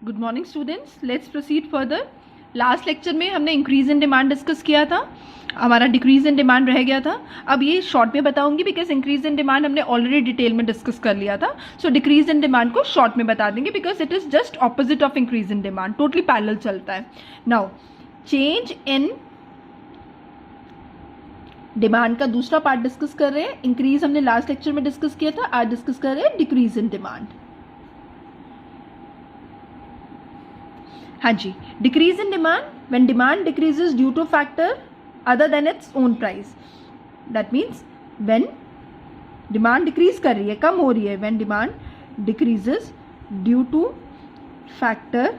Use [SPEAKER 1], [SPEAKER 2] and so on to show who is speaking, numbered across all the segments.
[SPEAKER 1] Good morning students, let's proceed further. Last lecture में हमने increase in demand discuss किया था, हमारा डिक्रीज इन डिमांड रह गया था। अब ये शॉर्ट में बताऊंगी बिकॉज इंक्रीज इन डिमांड हमने ऑलरेडी डिटेल में डिस्कस कर लिया था। सो डिक्रीज इन डिमांड को शॉर्ट में बता देंगे because it is just opposite of increase in demand, totally parallel चलता है। नाउ चेंज इन डिमांड का दूसरा पार्ट डिस्कस कर रहे हैं। इंक्रीज हमने लास्ट लेक्चर में डिस्कस किया था, आज डिस्कस कर रहे हैं डिक्रीज इन डिमांड। हाँ जी, decrease in demand, when demand decreases due to factor other than its own price, that means when demand decrease कर रही है, कम हो रही है, when demand decreases due to factor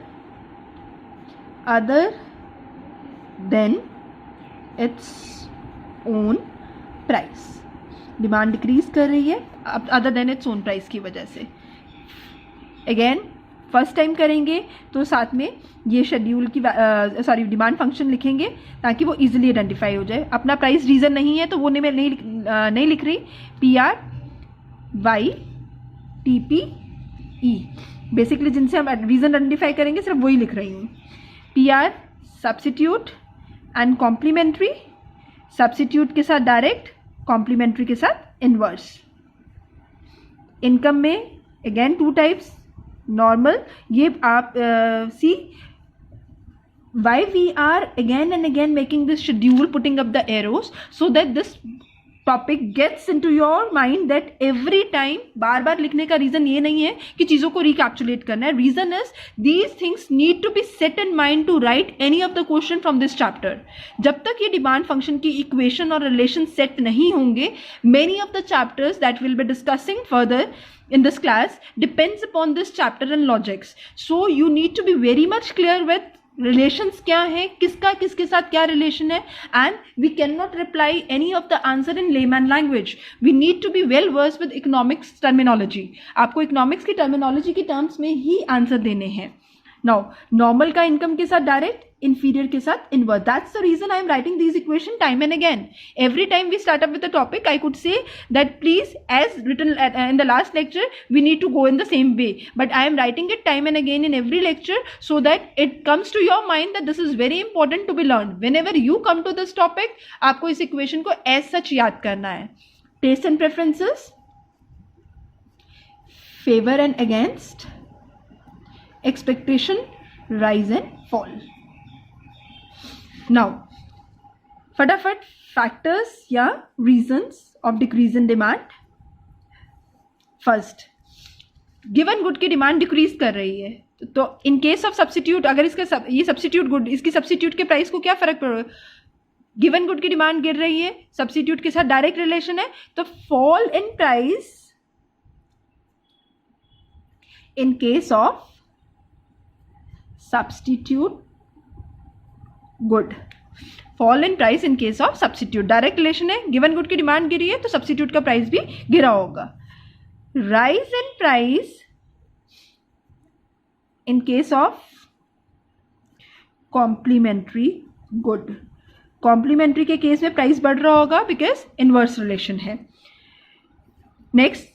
[SPEAKER 1] other than its own price. Demand decrease कर रही है other than its own price की वजह से। अगेन फर्स्ट टाइम करेंगे तो साथ में ये शेड्यूल की डिमांड फंक्शन लिखेंगे ताकि वो इजीली आइडेंटिफाई हो जाए। अपना प्राइस रीज़न नहीं है तो वो नहीं लिख रही, PR Y TP E basically जिनसे हम रीज़न आइडेंटिफाई करेंगे सिर्फ वही लिख रही हूँ। PR substitute and complementary, substitute के साथ डायरेक्ट, कॉम्प्लीमेंट्री के साथ इनवर्स। इनकम में अगेन 2 टाइप्स, नॉर्मल, ये आप सी why we are again and again making this schedule, putting up the arrows so that this topic gets into your mind that every time बार बार लिखने का reason ये नहीं है कि चीज़ों को रिकैप्चुलेट करना है। Reason is these things need to be set in mind to write any of the question from this chapter। जब तक ये डिमांड फंक्शन की इक्वेशन और रिलेशन सेट नहीं होंगे, many of the chapters that we'll be discussing further in this class depends upon this chapter and logics। So you need to be very much clear with relations क्या है, किसका किसके साथ क्या relation है, and we can not reply any of the answer in layman language. We need to be well versed with economics terminology. आपको economics की terminology की टर्म्स में ही आंसर देने हैं। नाउ नॉर्मल का इनकम के साथ डायरेक्ट, inferior के साथ inverse। That's the reason I am writing these equation time and again. Every time we start up with a topic, I could say that please, as written in the last lecture, we need to go in the same way. But I am writing it time and again in every lecture so that it comes to your mind that this is very important to be learned. Whenever you come to this topic, आपको इस equation को as such याद करना है। Taste and preferences, favor and against, expectation, rise and fall। Now फटाफट factors या reasons of decrease in demand. First, given good की demand decrease कर रही है तो इन केस ऑफ सब्स्टिट्यूट, अगर इसका ये सब्स्टिट्यूट गुड, इसकी सब्स्टिट्यूट के प्राइस को क्या फर्क पड़ेगा? गिवन गुड की डिमांड गिर रही है, सब्स्टिट्यूट के साथ डायरेक्ट रिलेशन है, तो fall in price in case of substitute good, fall in price in case of substitute. Direct relation है, गिवन गुड की डिमांड गिरी है तो सब्स्टिट्यूट का प्राइस भी गिरा होगा। Rise in price in case of complementary good, complementary के केस में प्राइस बढ़ रहा होगा बिकॉज इनवर्स रिलेशन है। नेक्स्ट,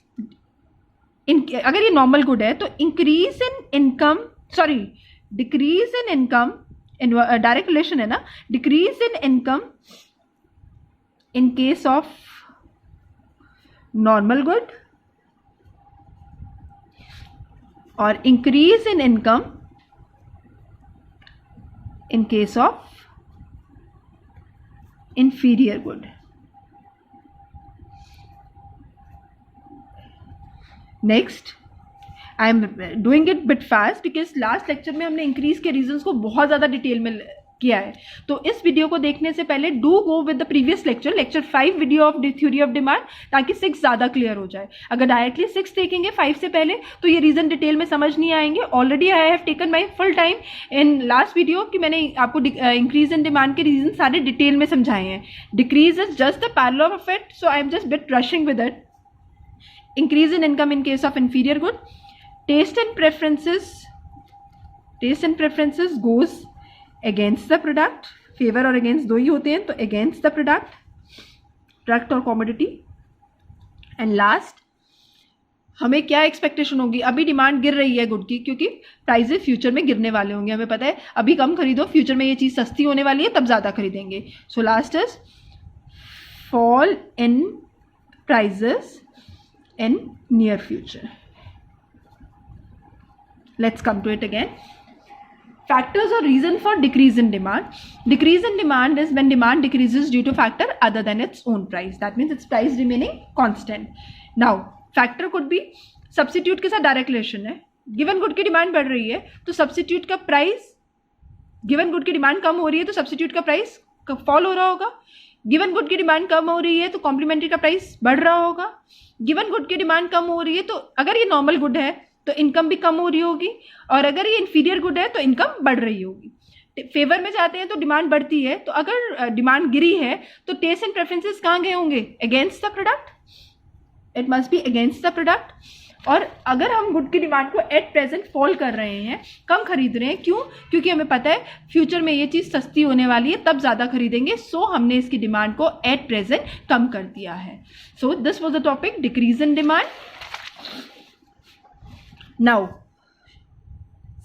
[SPEAKER 1] अगर ये नॉर्मल गुड है तो increase in income, sorry decrease in income, direct relation है ना, decrease in income in case of normal good और increase in income in case of inferior good। Next, I am doing it bit fast because last lecture में हमने increase के reasons को बहुत ज़्यादा detail में किया है। तो इस वीडियो को देखने से पहले do go with the previous lecture, lecture 5 video of theory of demand, ताकि 6 ज़्यादा क्लियर हो जाए। अगर डायरेक्टली 6 देखेंगे 5 से पहले तो ये रीज़न डिटेल में समझ नहीं आएंगे। Already I have taken my full time in last video कि मैंने आपको इंक्रीज इन डिमांड के रीजन सारे डिटेल में समझाए हैं। Decrease is just the parallel of it, so I am just bit rushing with it. Increase in income in case of inferior good, taste and preferences goes against the product, favor और against दो ही होते हैं तो against the product और commodity। and last हमें क्या expectation होगी, अभी डिमांड गिर रही है गुड की क्योंकि प्राइजेस फ्यूचर में गिरने वाले होंगे, हमें पता है अभी कम खरीदो, फ्यूचर में ये चीज़ सस्ती होने वाली है तब ज़्यादा खरीदेंगे. So last is fall in prices in near future. Let's come to it again. Factors or reason for decrease in demand. Decrease in demand is when demand decreases due to factor other than its own price. That means its price remaining constant. Now, factor could be substitute के साथ direct relation है. Given good की demand बढ़ रही है तो substitute का price, given good की demand कम हो रही है तो substitute का price fall हो रहा होगा. Given good की demand कम हो रही है तो complementary का price बढ़ रहा होगा. Given good की demand कम हो रही है तो अगर ये normal good है तो इनकम भी कम हो रही होगी, और अगर ये इन्फीरियर गुड है तो इनकम बढ़ रही होगी. फेवर में जाते हैं तो डिमांड बढ़ती है, तो अगर डिमांड गिरी है तो टेस्ट एंड प्रेफरेंसेस कहाँ गए होंगे, against the product. It must be against the product. और अगर हम गुड की डिमांड को एट प्रेजेंट फॉल कर रहे हैं, कम खरीद रहे हैं, क्यों, क्योंकि हमें पता है फ्यूचर में ये चीज़ सस्ती होने वाली है तब ज़्यादा खरीदेंगे, सो हमने इसकी डिमांड को एट प्रेजेंट कम कर दिया है. So this was the topic decrease in demand. Now,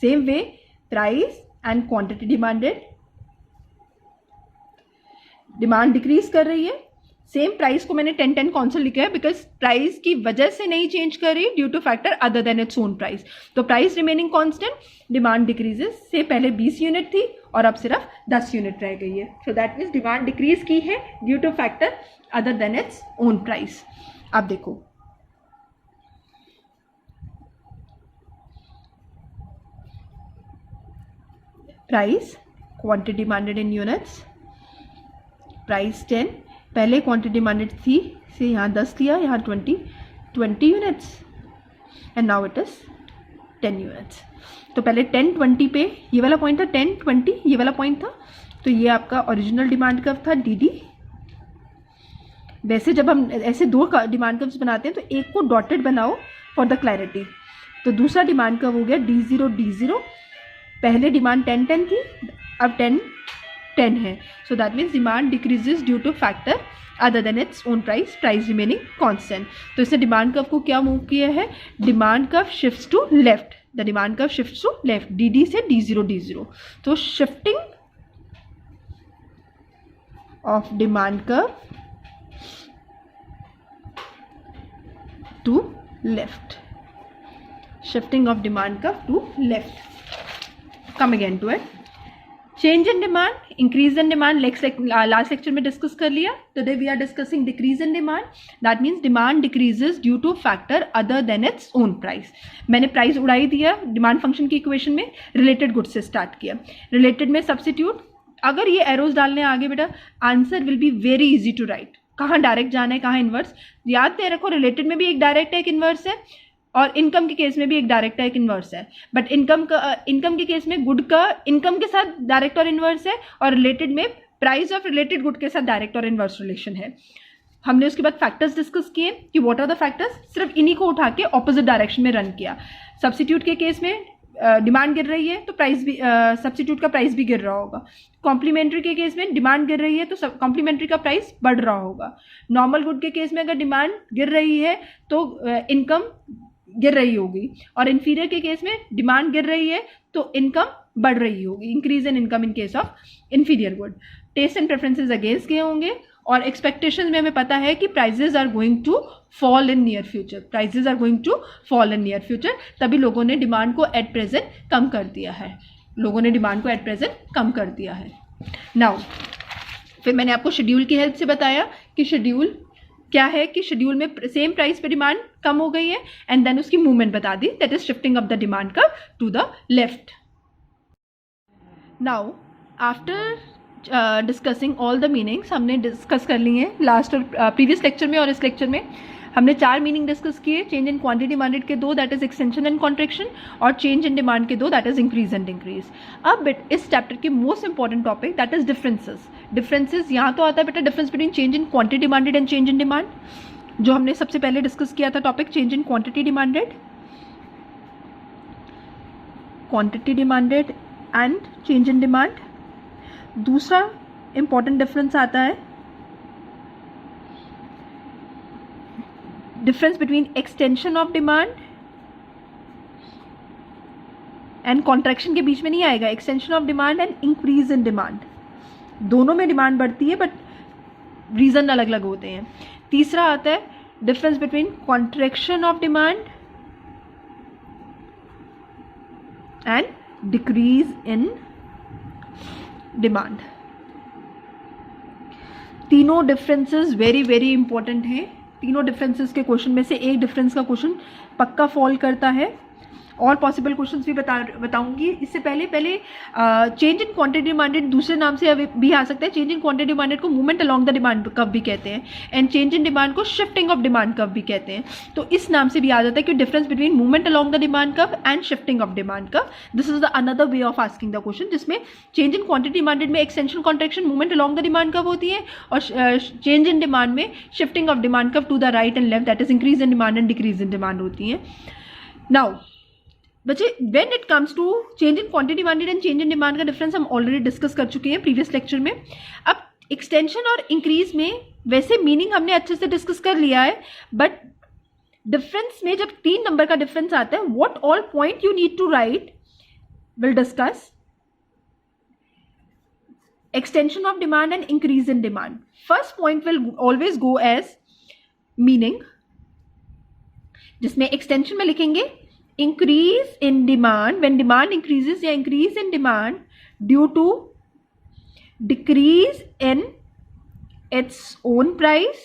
[SPEAKER 1] same way, price and quantity demanded. Demand decrease कर रही है, सेम प्राइस को मैंने 10-10 कौन सा लिखा है, बिकॉज प्राइस की वजह से नहीं चेंज कर रही, due to factor other than its own price. तो price remaining constant, demand decreases. से पहले 20 यूनिट थी और अब सिर्फ 10 यूनिट रह गई है. So that means demand decrease की है due to factor other than its own price. अब देखो, price, quantity demanded in units, price 10, पहले क्वांटिटी डिमांडेड थी से यहाँ 10 लिया, यहाँ 20 units, and now it is 10 units. तो पहले 10-20 पे ये वाला पॉइंट था, 10-20 ये वाला पॉइंट था, तो ये आपका ओरिजिनल डिमांड कर्व था डी. वैसे जब हम ऐसे दो डिमांड कर्व्स बनाते हैं तो एक को डॉटेड बनाओ फॉर द क्लैरिटी. तो दूसरा डिमांड कर्व हो गया D0. पहले डिमांड 10-10 थी, अब 10-10 है. So that means demand decreases due to factor other than its own price, price remaining constant. तो इसने डिमांड कर्व को क्या मूव किया है, demand curve shifts to left. The demand curve shifts to left, D से D0. तो shifting of demand curve to left, shifting of demand curve to left. Come again to it. Change in demand, increase in demand, last lecture में discuss कर लिया. Today we are discussing decrease in demand. That means demand decreases due to factor other than its own price. मैंने price उड़ाई दिया demand function की equation में, related good से start किया. रिलेटेड में सब्सिट्यूट, अगर ये एरोज डालने आगे बेटा, answer will be very easy to write. कहाँ डायरेक्ट जाना है, कहाँ इन्वर्स, याद दे रखो. रिलेटेड में भी एक डायरेक्ट है, एक इन्वर्स है, और इनकम के केस में भी एक डायरेक्ट है, एक इन्वर्स है. बट इनकम के केस में गुड का इनकम के साथ डायरेक्ट और इन्वर्स है, और रिलेटेड में प्राइस ऑफ रिलेटेड गुड के साथ डायरेक्ट और इन्वर्स रिलेशन है. हमने उसके बाद फैक्टर्स डिस्कस किए कि व्हाट आर द फैक्टर्स, सिर्फ इन्हीं को उठा के ऑपोजिट डायरेक्शन में रन किया. सब्सिट्यूट के केस में डिमांड गिर रही है तो प्राइस भी, सब्सिट्यूट का प्राइस भी गिर रहा होगा. कॉम्प्लीमेंट्री के केस में डिमांड गिर रही है तो कॉम्प्लीमेंट्री का प्राइस बढ़ रहा होगा. नॉर्मल गुड के केस में अगर डिमांड गिर रही है तो इनकम गिर रही होगी, और इन्फीरियर के केस में डिमांड गिर रही है तो इनकम बढ़ रही होगी. Increase in income in case of inferior good. Taste and preferences against गए होंगे, और एक्सपेक्टेशन में हमें पता है कि prices are going to fall in near future, prices are going to fall in near future. तभी लोगों ने डिमांड को एट प्रेजेंट कम कर दिया है, नाउ फिर मैंने आपको शेड्यूल की हेल्प से बताया कि शेड्यूल क्या है, कि शेड्यूल में सेम प्राइस पे डिमांड कम हो गई है, एंड देन उसकी मूवमेंट बता दी, that is shifting of the demand curve to the left. Now after discussing all the meanings, हमने डिस्कस कर ली हैं लास्ट और प्रीवियस लेक्चर में और इस लेक्चर में. हमने 4 मीनिंग डिस्कस किए. चेंज इन क्वांटिटी डिमांडेड के 2, that is extension and contraction, और चेंज इन डिमांड के 2, that is increase and increase. अब इस चैप्टर की most important topic that is differences. यहाँ तो आता है बेटा difference between change in quantity demanded and change in demand, जो हमने सबसे पहले डिस्कस किया था topic, change in quantity demanded and change in demand. दूसरा इंपॉर्टेंट डिफरेंस आता है difference between extension of demand and contraction के बीच में नहीं आएगा, extension of demand and increase in demand, दोनों में डिमांड बढ़ती है बट रीजन अलग अलग होते हैं। तीसरा आता है difference between contraction of demand and decrease in demand. तीनों डिफरेंसेस वेरी वेरी इंपॉर्टेंट हैं। तीनों डिफरेंसेस के क्वेश्चन में से एक डिफरेंस का क्वेश्चन पक्का फॉल करता है, और पॉसिबल क्वेश्चंस भी बताऊंगी। इससे पहले चेंज इन क्वांटिटी डिमांडेड दूसरे नाम से भी आ सकता है। चेंज इन क्वांटिटी डिमांडेड को movement along the demand curve भी कहते हैं, एंड चेंज इन डिमांड को शिफ्टिंग ऑफ डिमांड कर्व भी कहते हैं। तो इस नाम से भी आ जाता है कि difference between movement along the demand curve and shifting of demand curve. This is the another way of asking the question, जिसमें चेंज इन क्वांटिटी डिमांडेड में extension contraction movement along the demand curve होती है, और change in demand में shifting of demand curve to the right and left, that is increase in demand and decrease in demand होती है। Now बच्चे, when it comes to change in quantity demanded and change in demand का difference हम already discuss कर चुके हैं previous lecture में। अब एक्सटेंशन और इंक्रीज में वैसे मीनिंग हमने अच्छे से डिस्कस कर लिया है, बट डिफरेंस में जब 3 नंबर का डिफरेंस आता है, what all point you need to write will discuss extension of demand and increase in demand. First point will always go as meaning, जिसमें एक्सटेंशन में लिखेंगे increase in demand, when demand increases या increase in demand due to decrease in its own price,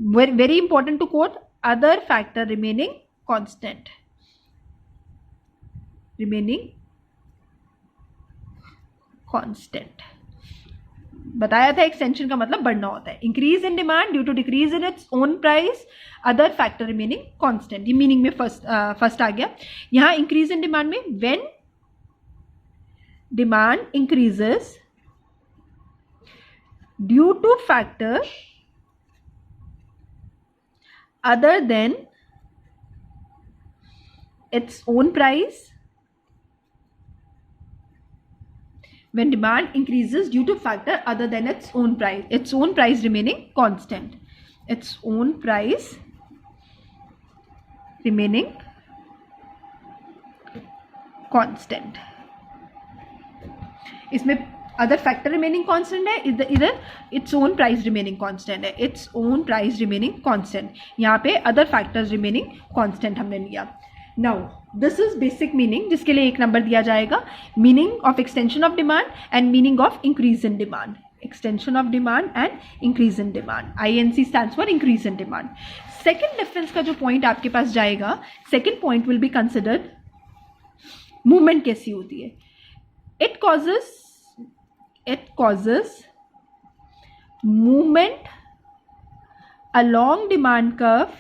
[SPEAKER 1] very important to quote, other factor remaining constant, बताया था extension का मतलब बढ़ना होता है। Increase in demand due to decrease in its own price, other factor remaining constant. ये meaning में first आ गया। यहां इंक्रीज इन डिमांड में when demand increases due to factor other than its own price, when demand increases due to factor other than its own price remaining constant, its own price remaining constant। इसमें other factor remaining constant है, इधर its own price remaining constant है, its own price remaining constant. यहाँ पे other factors remaining constant हमने लिया। Now this is basic meaning, जिसके लिए 1 नंबर दिया जाएगा। Meaning of extension of demand and meaning of increase in demand, extension of demand and increase in demand. INC stands for increase in demand. Second difference का जो point आपके पास जाएगा, second point will be considered movement कैसी होती है। It causes movement along demand curve।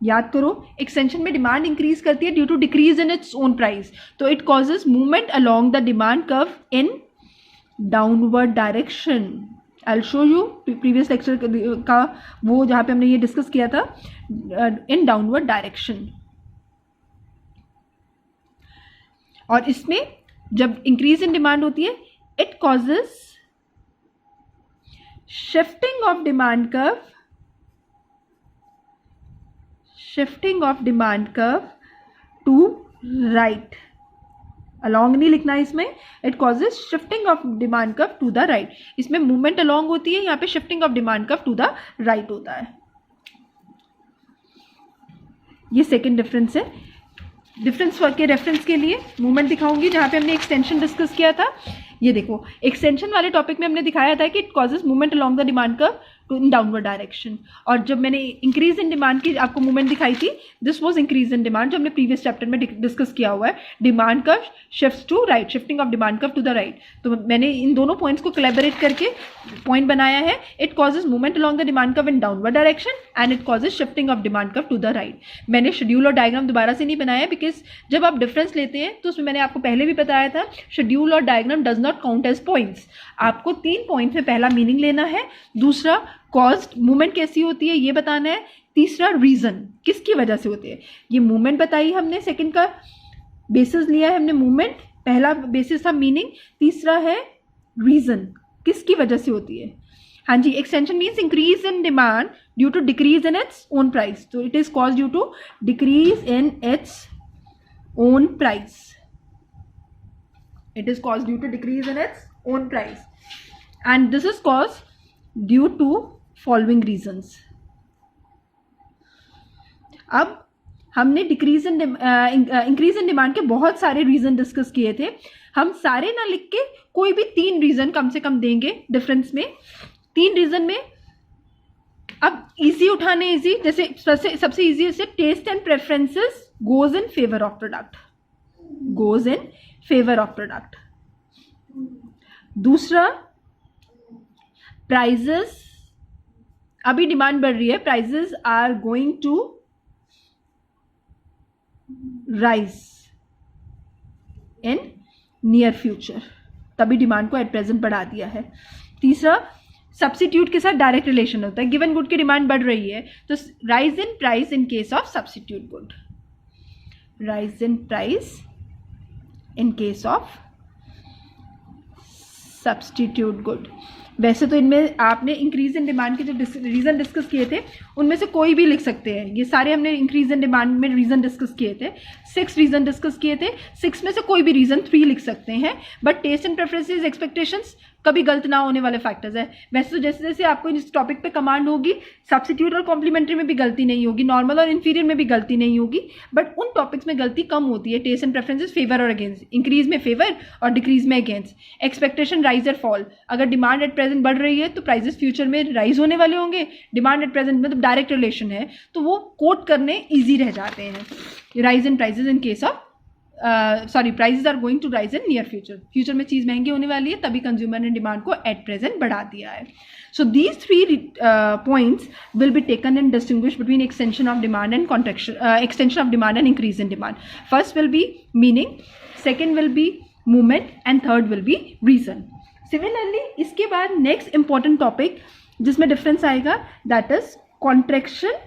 [SPEAKER 1] याद करो, extension में डिमांड इंक्रीज करती है due to decrease in its own price, तो it causes movement along the demand curve in downward direction. I will show you previous lecture का वो जहां पे हमने ये डिस्कस किया था, इन डाउनवर्ड डायरेक्शन। और इसमें जब इंक्रीज इन डिमांड होती है, it causes shifting of demand curve, to right. Along नहीं लिखना है इसमें, it causes shifting of demand curve to the right. इसमें मूवमेंट अलोंग होती है, यहाँ पे shifting of demand curve to the right होता है। ये सेकेंड डिफरेंस है। डिफरेंस के रेफरेंस के लिए मूवमेंट दिखाऊंगी जहां पे हमने एक्सटेंशन डिस्कस किया था। ये देखो, एक्सटेंशन वाले टॉपिक में हमने दिखाया था कि it causes movement along the demand curve to in downward direction, और जब मैंने इंक्रीज इन डिमांड की आपको मूवमेंट दिखाई थी, this was increase in demand, जो हमने प्रीवियस चैप्टर में डिस्कस किया हुआ है। Demand curve shifts to right, shifting of demand curve to the right. तो मैंने इन दोनों पॉइंट्स को कोलैबोरेट करके पॉइंट बनाया है। It causes movement along the demand curve in downward direction and it causes shifting of demand curve to the right. मैंने schedule और diagram दोबारा से नहीं बनाया, बिकॉज जब आप डिफरेंस लेते हैं तो उसमें मैंने आपको पहले भी बताया था, शेड्यूल और diagram does not count as points. आपको 3 पॉइंट्स में पहला मीनिंग लेना है, दूसरा कॉज्ड मूवमेंट कैसी होती है ये बताना है, तीसरा रीजन किसकी वजह से होती है। ये मूवमेंट बताई हमने, सेकंड का बेसिस लिया है हमने मूवमेंट, पहला बेसिस था मीनिंग, तीसरा है रीजन किसकी वजह से होती है। हाँ जी, extension means increase in demand due to decrease in its own price. तो it is cause due to decrease in its own price. It is caused due to decrease in its own price, and this is caused due to following reasons. अब हमने decrease in increase in demand के बहुत सारे reason discuss किए थे. हम सारे ना लिख के कोई भी 3 रीजन कम से कम देंगे डिफरेंस में. 3 रीजन में अब इजी उठाने, इजी जैसे सबसे इजी से taste and preferences goes in favor of product, goes in favor of product. दूसरा, prices, अभी डिमांड बढ़ रही है, prices are going to rise in near future, तभी डिमांड को एट प्रेजेंट बढ़ा दिया है. तीसरा, सब्सिट्यूट के साथ डायरेक्ट रिलेशन होता है. गिवन गुड की डिमांड बढ़ रही है तो rise in price in case of substitute good, rise in price in case of substitute good. वैसे तो इनमें आपने इंक्रीज इन डिमांड के जो रीज़न डिस्कस किए थे उनमें से कोई भी लिख सकते हैं. ये सारे हमने इंक्रीज इन डिमांड में रीज़न डिस्कस किए थे. 6 रीज़न डिस्कस किए थे. 6 में से कोई भी रीज़न 3 लिख सकते हैं. But taste and preferences, expectations कभी गलत ना होने वाले फैक्टर्स है. वैसे तो जैसे जैसे आपको इस टॉपिक पे कमांड होगी, सब्सिट्यूट और कॉम्प्लीमेंट्री में भी गलती नहीं होगी, नॉर्मल और इंफीरियर में भी गलती नहीं होगी, बट उन टॉपिक्स में गलती कम होती है. टेस्ट एंड प्रेफरेंसेस फेवर और अगेंस्ट, इंक्रीज में फेवर और डिक्रीज में अगेंस्ट. एक्सपेक्टेशन राइज और फॉल, अगर डिमांड एट प्रेजेंट बढ़ रही है तो प्राइजेस फ्यूचर में राइज होने वाले होंगे. डिमांड एट प्रेजेंट में तो डायरेक्ट रिलेशन है तो वो कोट करने ईजी रह जाते हैं. Rise in prices in case of prices are going to rise in near future, future में चीज़ महंगी होने वाली है तभी कंज्यूमर ने डिमांड को एट प्रेजेंट बढ़ा दिया है. So these 3 points will be taken and distinguish between extension of demand and contraction, extension of demand and increase in demand. First will be meaning, second will be movement and third will be reason. Similarly इसके बाद next important topic जिसमें difference आएगा that is contraction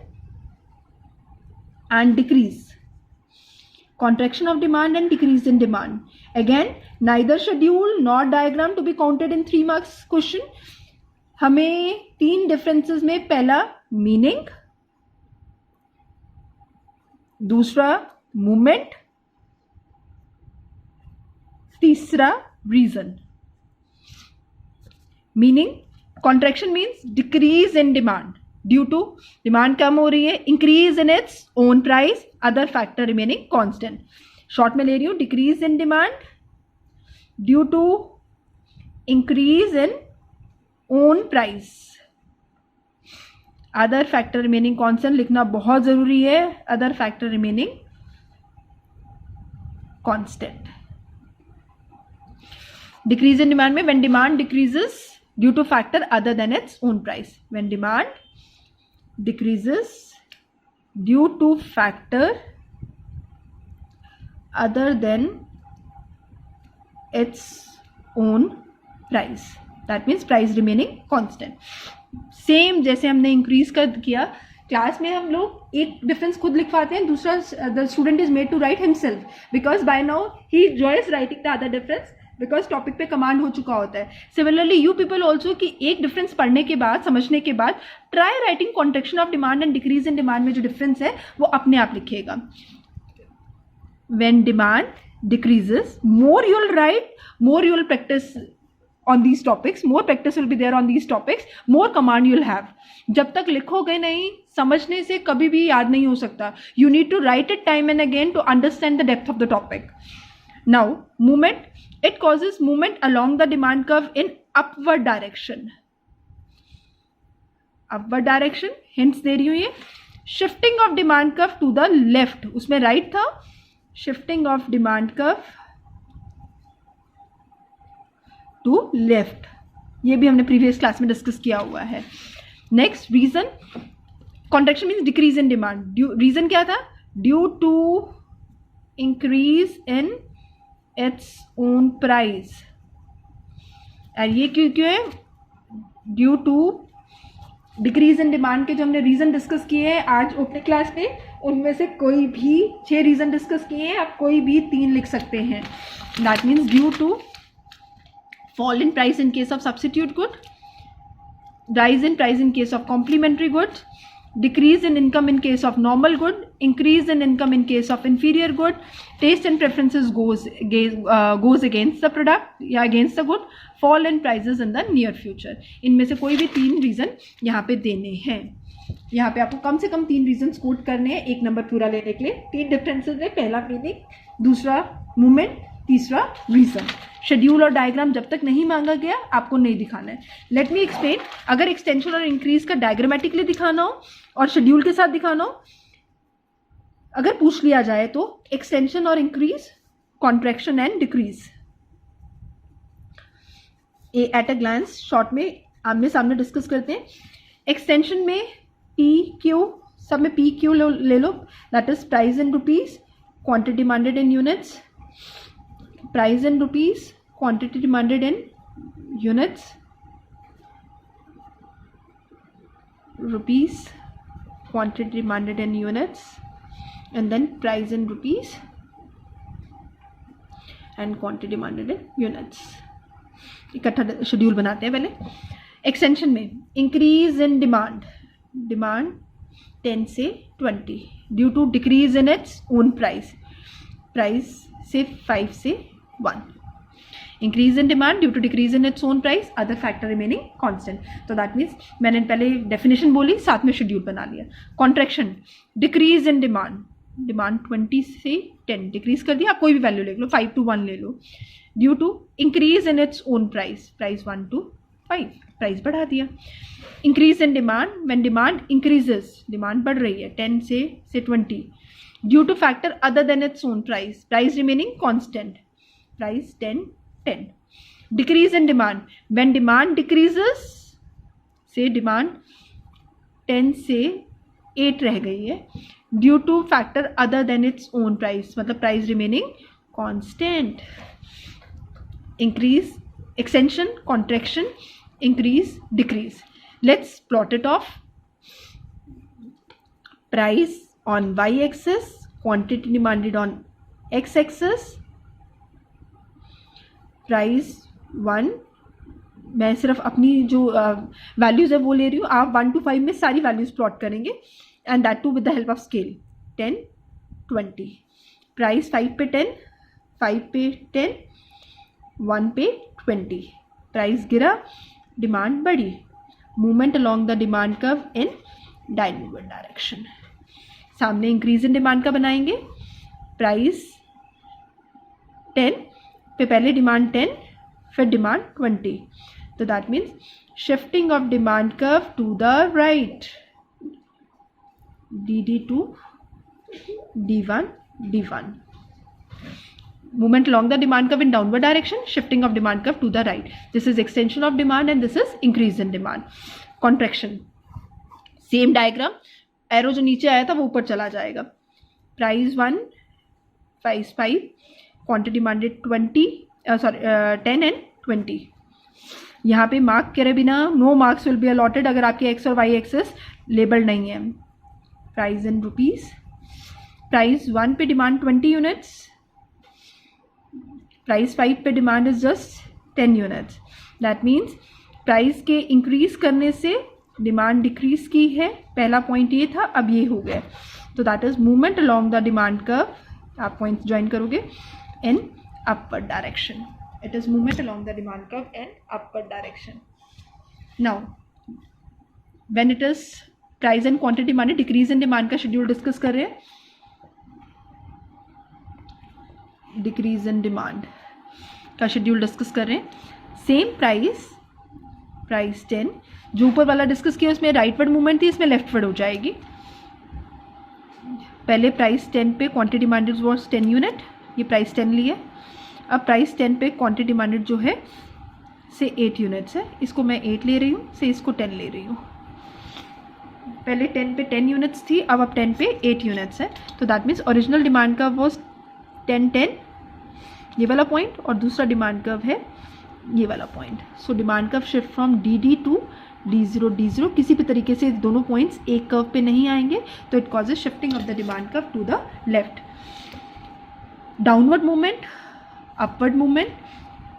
[SPEAKER 1] and decrease. Contraction of demand and decrease in demand. Again, neither schedule nor diagram to be counted in 3 marks question. हमें 3 differences में पहला meaning, दूसरा movement, तीसरा reason. Meaning, contraction means decrease in demand. Due to demand कम हो रही है, increase in its own price, other factor remaining constant. Short में ले रही हूँ, decrease in demand due to increase in own price, other factor remaining constant. लिखना बहुत जरूरी है, other factor remaining constant. Decrease in demand में when demand decreases due to factor other than its own price, when demand decreases due to factor other than its own price, that means price remaining constant. Same जैसे हमने increase कर किया class में, हम लोग एक difference खुद लिखवाते हैं, दूसरा the student is made to write himself because by now he enjoys writing the other difference because topic पे कमांड हो चुका होता है. सिमिलरली यू पीपल ऑल्सो कि एक डिफरेंस पढ़ने के बाद, समझने के बाद try writing contraction of demand and decrease in demand में जो डिफरेंस है वो अपने आप लिखिएगा. When demand decreases, more you will write, more you will practice on these topics, more practice will be there on these topics, more command you'll have. जब तक लिखोगे नहीं, समझने से कभी भी याद नहीं हो सकता. You need to write it time and again to understand the depth of the topic. Now, movement, it causes movement along the demand curve in upward direction. Upward direction, hints दे रही हूँ ये. Shifting of demand curve to the left, उसमें right था. Shifting of demand curve to left, ये भी हमने previous class में discuss किया हुआ है. Next reason, contraction means decrease in demand. Reason क्या था? Due to increase in its own price. और ये क्यों है? Due to decrease in demand के जो हमने रीजन डिस्कस किए हैं आज ओपनिंग क्लास में, उनमें से कोई भी 6 रीजन डिस्कस किए हैं, आप कोई भी 3 लिख सकते हैं. That means due to fall in price in case of substitute good, rise in price in case of complementary good, decrease in income in case of normal good, increase in income in case of inferior good, taste and preferences goes against the product या against the good, fall in prices in the near future. इनमें से कोई भी 3 reason यहाँ पे देने हैं. यहाँ पे आपको कम से कम 3 रीजन्स कोट करने हैं 1 नंबर पूरा लेने के लिए. 3 डिफरेंसेस है, पहला मीनिंग, दूसरा मूवमेंट, तीसरा रीजन. शेड्यूल और डायग्राम जब तक नहीं मांगा गया आपको नहीं दिखाना है. Let me explain. अगर एक्सटेंशन और इंक्रीज का डायग्रामेटिकली दिखाना हो और शेड्यूल के साथ दिखाना हो, अगर पूछ लिया जाए तो एक्सटेंशन और increase, contraction and decrease. At a glance short में आमने सामने डिस्कस करते हैं. एक्सटेंशन में पी क्यू, सब में पी क्यू ले लो. That is price in rupees, quantity demanded in units. Price in rupees, quantity demanded in units, rupees, quantity demanded in units, and then price in rupees and quantity demanded in units. इकट्ठा schedule बनाते हैं पहले. Extension में increase in demand, demand 10 से 20 due to decrease in its own price, price से 5 से 1. Increase in demand due to decrease in its own price, other factor remaining constant. तो that means मैंने पहले डेफिनेशन बोली, साथ में शेड्यूल बना लिया. Contraction, decrease in demand, demand 20 से 10 डिक्रीज कर दिया. आप कोई भी वैल्यू ले लो, 5 to 1 ले लो. Due to increase in its own price, price 1 to 5, price बढ़ा दिया. Increase in demand, when demand increases, demand बढ़ रही है 10 से 20 due to factor other than its own price, price remaining constant, price 10. Decrease in demand, when demand decreases, say demand 10 से 8 रह गई है due to factor other than its own price, मतलब price remaining constant. Increase, extension, contraction, increase, decrease. Let's plot it off. Price on y axis, quantity demanded on x axis. Price 1, मैं सिर्फ अपनी जो values है वो ले रही हूँ. आप 1 to 5 में सारी वैल्यूज़ प्लॉट करेंगे and that too with the help of scale. 10, 20. Price 5 पे 10, 5 पे 10, 1 पे 20. प्राइस गिरा, डिमांड बढ़ी. Movement along the demand curve in downward direction. सामने इंक्रीज इन डिमांड का बनाएंगे. प्राइस 10 पे पहले डिमांड 10, फिर डिमांड 20. तो that means shifting of demand curve to the right, DD2, D1, D1. Movement along the demand curve in downward direction, shifting of demand curve to the right. This is extension of demand and this is increase in demand. Contraction, same diagram. Arrow जो नीचे आया था वो ऊपर चला जाएगा. Price 1, price 5, quantity demanded 10 and 20. यहाँ पे मार्क करे बिना no marks will be allotted अगर आपके एक्स और वाई एक्सेस लेबल नहीं है. प्राइस इन रुपीज, प्राइस 1 पे डिमांड 20 यूनिट्स, प्राइस 5 पे demand is just 10 units. That means price के इंक्रीज करने से डिमांड डिक्रीज की है. पहला पॉइंट ये था, अब ये हो गया. तो that is movement along the demand curve. आप पॉइंट्स ज्वाइन करोगे in upward direction. It is movement along the demand curve in upward direction. Now, when it is price and quantity demanded, decrease in demand का schedule discuss कर रहे हैं. Decrease in demand का schedule discuss कर रहे हैं. Same price, price 10, जो ऊपर वाला डिस्कस किया उसमें राइटवर्ड मूवमेंट थी, इसमें लेफ्टवर्ड हो जाएगी. पहले प्राइस 10 पे क्वांटिटी डिमांडेड वाज 10 यूनिट, ये प्राइस 10 ली है. अब प्राइस 10 पे क्वांटिटी डिमांडेड जो है से 8 यूनिट्स है, इसको मैं 8 ले रही हूँ, से इसको 10 ले रही हूँ. पहले 10 पे 10 यूनिट्स थी, अब 10 पे 8 यूनिट्स है. तो that means original demand curve was 10 10 ये वाला पॉइंट, और दूसरा डिमांड कर्व है ये वाला point. So demand curve shift from D to D0 D0. किसी भी तरीके से दोनों पॉइंट्स एक कर्व पे नहीं आएंगे, तो it causes shifting of the demand curve to the left. Downward movement, upward movement,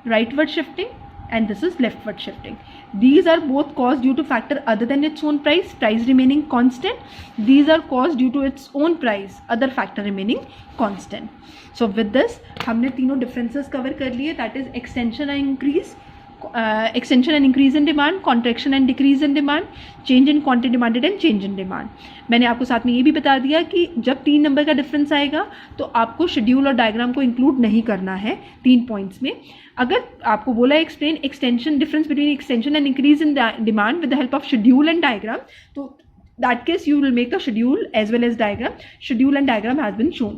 [SPEAKER 1] rightward shifting, and this is leftward shifting. These are both caused due to factor other than its own price remaining constant. These are caused due to its own price, other factor remaining constant. So with this हमने तीनों differences cover कर लिए, that is extension and increase, extension and increase in demand, contraction and decrease in demand, change in quantity demanded and change in demand. मैंने आपको साथ में ये भी बता दिया कि जब 3 नंबर का डिफरेंस आएगा तो आपको शेड्यूल और डायग्राम को इंक्लूड नहीं करना है 3 पॉइंट्स में. अगर आपको बोला explain extension difference between extension and increase in demand with the help of schedule and diagram, तो that case you will make the schedule as well as diagram. Schedule and diagram has been shown.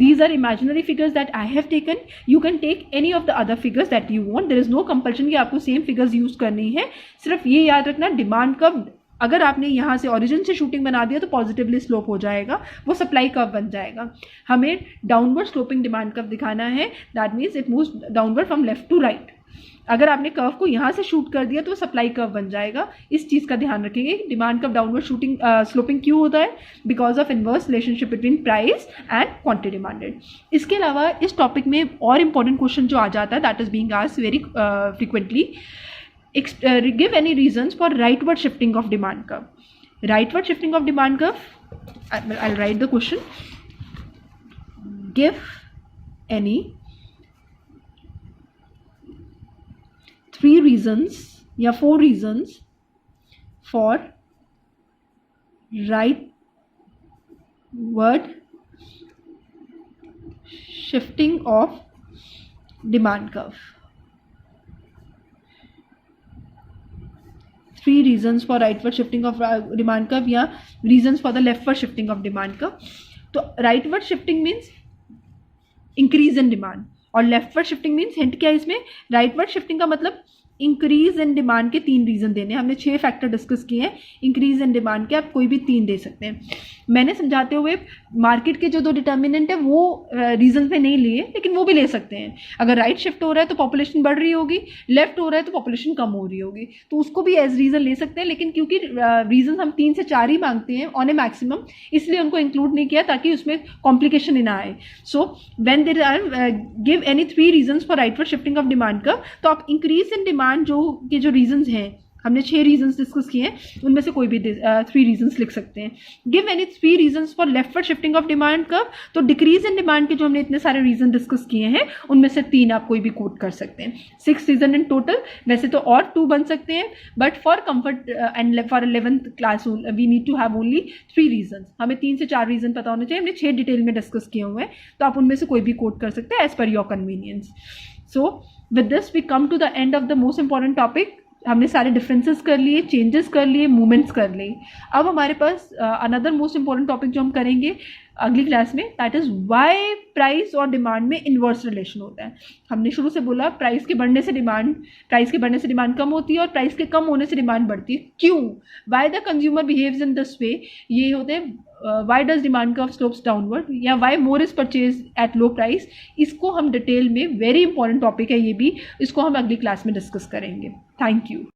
[SPEAKER 1] These are imaginary figures that I have taken. You can take any of the other figures that you want. There is no compulsion कि आपको same figures use करनी है. सिर्फ ये याद रखना demand curve अगर आपने यहाँ से ओरिजिन से शूटिंग बना दिया तो पॉजिटिवली स्लोप हो जाएगा, वो सप्लाई कर्व बन जाएगा. हमें डाउनवर्ड स्लोपिंग डिमांड कर्व दिखाना है. That means it moves downward from left to right. अगर आपने कर्व को यहाँ से शूट कर दिया तो सप्लाई कर्व बन जाएगा. इस चीज़ का ध्यान रखेंगे. Demand curve downward shooting sloping क्यों होता है? Because of inverse relationship between price and quantity demanded. इसके अलावा इस टॉपिक में और इंपॉर्टेंट क्वेश्चन जो आ जाता है that is being asked very frequently, give any reasons for rightward shifting of demand curve. Rightward shifting of demand curve, I'll write the question. Give any 3 reasons या 4 reasons for rightward shifting of demand curve. 3 reasons for rightward shifting of demand curve या reasons for the leftward shifting of demand curve. तो rightward shifting means increase in demand और leftward shifting means hint क्या है इसमें? rightward shifting का मतलब increase in demand के 3 reason देने. हमने 6 फैक्टर डिस्कस किए हैं. इंक्रीज इन डिमांड के आप कोई भी 3 दे सकते हैं. मैंने समझाते हुए मार्केट के जो 2 डिटर्मिनेंट है वो रीजन पे नहीं लिए, लेकिन वो भी ले सकते हैं. अगर राइट शिफ्ट हो रहा है तो पॉपुलेशन बढ़ रही होगी, लेफ्ट हो रहा है तो पॉपुलेशन कम हो रही होगी, तो उसको भी एज रीजन ले सकते हैं. लेकिन क्योंकि रीजन हम 3 से 4 ही मांगते हैं ऑन ए मैक्सिमम, इसलिए उनको इंक्लूड नहीं किया ताकि उसमें कॉम्प्लिकेशन ना आए. So when there are give any 3 reasons for rightward shifting of demand का, तो आप इंक्रीज इन डिमांड जो के जो रीजंस हैं, हमने 6 रीजंस डिस्कस किए हैं, उनमें से कोई भी 3 रीजंस लिख सकते हैं. Give any 3 reasons for leftward shifting of demand curve, तो डिक्रीज इन डिमांड के जो हमने इतने सारे रीजन डिस्कस किए हैं उनमें से 3 आप कोई भी कोट कर सकते हैं. 6 रीजन इन टोटल. वैसे तो और 2 बन सकते हैं, but for comfort and for 11th class we need to have only 3 reason. हमें 3 से 4 रीजन पता होने चाहिए. हमने 6 डिटेल में डिस्कस किए हुए हैं, तो आप उनमें से कोई भी कोट कर सकते हैं एज पर your convenience. So with this we come to the end of the most important topic. हमने सारे डिफरेंसेस कर लिए, चेंजेस कर लिए, मूवमेंट्स कर लिए. अब हमारे पास अनदर मोस्ट इंपॉर्टेंट टॉपिक जो हम करेंगे अगली क्लास में, दैट इज़ व्हाई प्राइस और डिमांड में इन्वर्स रिलेशन होता है. हमने शुरू से बोला प्राइस के बढ़ने से डिमांड कम होती है और प्राइस के कम होने से डिमांड बढ़ती है. क्यों? Why the consumer behaves in this way, ये होते हैं why does demand curve slopes downward या why more is purchased at low price. इसको हम डिटेल में, वेरी इंपॉर्टेंट टॉपिक है ये भी, इसको हम अगली क्लास में डिस्कस करेंगे. Thank you.